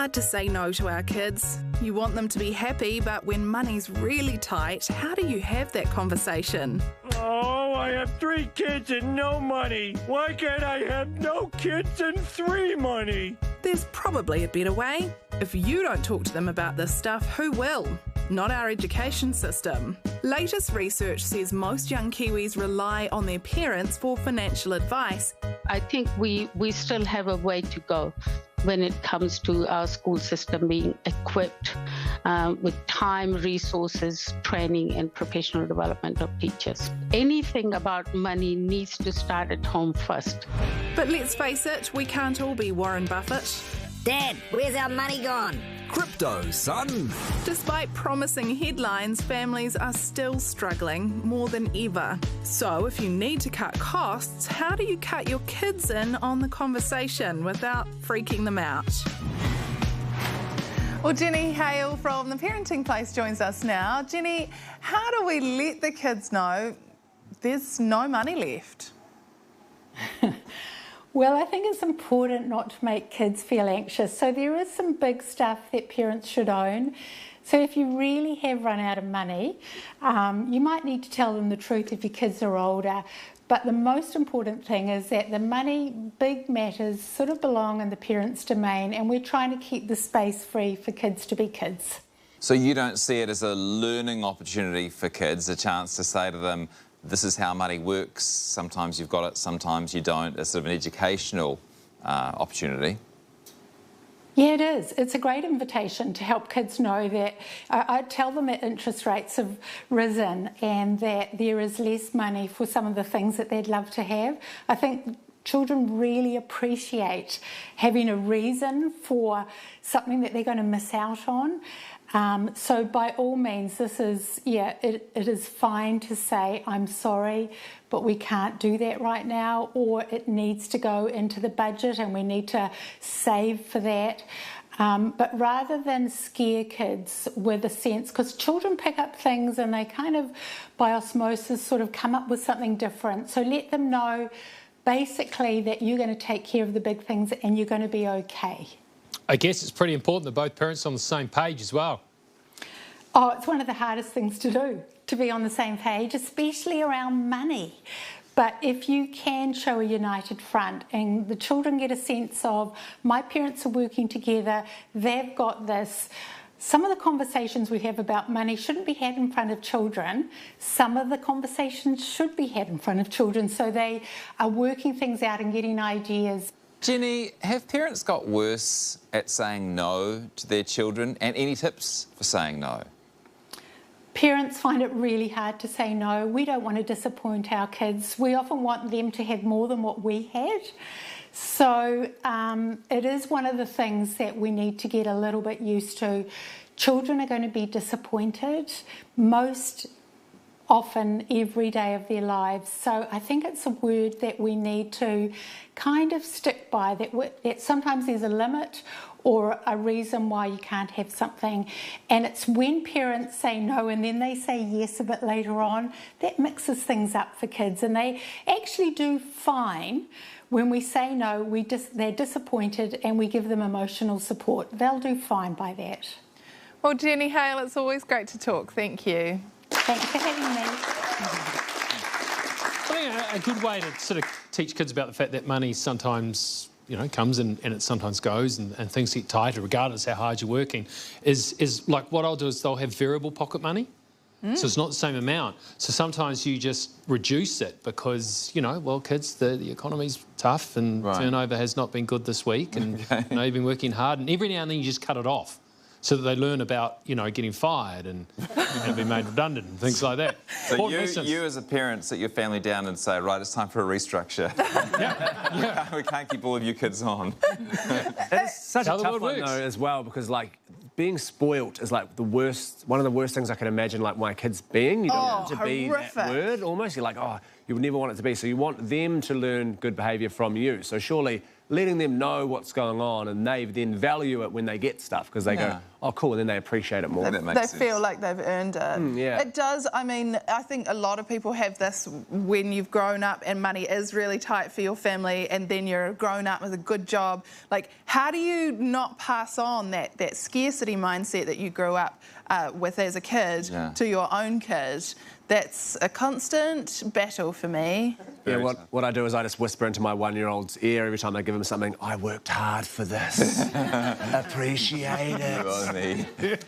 hard to say no to our kids. You want them to be happy, but when money's really tight, how do you have that conversation? Oh, I have 3 kids and no money. Why can't I have no kids and 3 money? There's probably a better way. If you don't talk to them about this stuff, who will? Not our education system. Latest research says most young Kiwis rely on their parents for financial advice. I think we still have a way to go when it comes to our school system being equipped with time, resources, training and professional development of teachers. Anything about money needs to start at home first. But let's face it, we can't all be Warren Buffett. Dad, where's our money gone? Crypto, son. Despite promising headlines, families are still struggling more than ever. So if you need to cut costs, how do you cut your kids in on the conversation without freaking them out? Well, Jenny Hale from The Parenting Place joins us now. Jenny, how do we let the kids know there's no money left? Well, I think it's important not to make kids feel anxious. So there is some big stuff that parents should own. So if you really have run out of money, you might need to tell them the truth if your kids are older. But the most important thing is that the money, big matters, sort of belong in the parents' domain, and we're trying to keep the space free for kids to be kids. So you don't see it as a learning opportunity for kids, a chance to say to them, this is how money works, sometimes you've got it, sometimes you don't, as sort of an educational opportunity? Yeah, it is. It's a great invitation to help kids know that I tell them that interest rates have risen and that there is less money for some of the things that they'd love to have. I think children really appreciate having a reason for something that they're going to miss out on. So by all means, this is, it is fine to say, I'm sorry, but we can't do that right now, or it needs to go into the budget and we need to save for that. But rather than scare kids with a sense, because children pick up things and they kind of, by osmosis, sort of come up with something different. So let them know, basically, that you're going to take care of the big things and you're going to be okay. I guess it's pretty important that both parents are on the same page as well. Oh, it's one of the hardest things to do, to be on the same page, especially around money. But if you can show a united front and the children get a sense of, my parents are working together, they've got this. Some of the conversations we have about money shouldn't be had in front of children. Some of the conversations should be had in front of children, so they are working things out and getting ideas. Jenny, have parents got worse at saying no to their children? And any tips for saying no? Parents find it really hard to say no. We don't want to disappoint our kids. We often want them to have more than what we had. So it is one of the things that we need to get a little bit used to. Children are going to be disappointed most often every day of their lives. So I think it's a word that we need to kind of stick by, that sometimes there's a limit or a reason why you can't have something. And it's when parents say no and then they say yes a bit later on, that mixes things up for kids. And they actually do fine when we say no, they're disappointed and we give them emotional support. They'll do fine by that. Well, Jenny Hale, it's always great to talk. Thank you. Thanks for having me. I think a good way to sort of teach kids about the fact that money sometimes, comes and it sometimes goes and things get tighter regardless how hard you're working is like what I'll do is they'll have variable pocket money. So it's not the same amount. So sometimes you just reduce it because, kids, the economy's tough and turnover has not been good this week and, you've been working hard and every now and then you just cut it off. So that they learn about, getting fired and being made redundant and things like that. So you as a parent sit your family down and say, right, it's time for a restructure. We can't keep all of you kids on. It's such a tough one, though, as well, because, being spoilt is, one of the worst things I can imagine, my kids being. You don't want it to be that word, almost. You're like, you would never want it to be. So you want them to learn good behaviour from you. So surely letting them know what's going on, and they then value it when they get stuff because they go, oh, cool, and then they appreciate it more. They feel like they've earned it. Yeah. It does. I mean, I think a lot of people have this when you've grown up and money is really tight for your family, and then you're grown up with a good job. Like, how do you not pass on that scarcity mindset that you grew up with as a kid to your own kid? That's a constant battle for me. Yeah, what I do is I just whisper into my 1-year-old's ear every time I give him something, I worked hard for this. Appreciate it.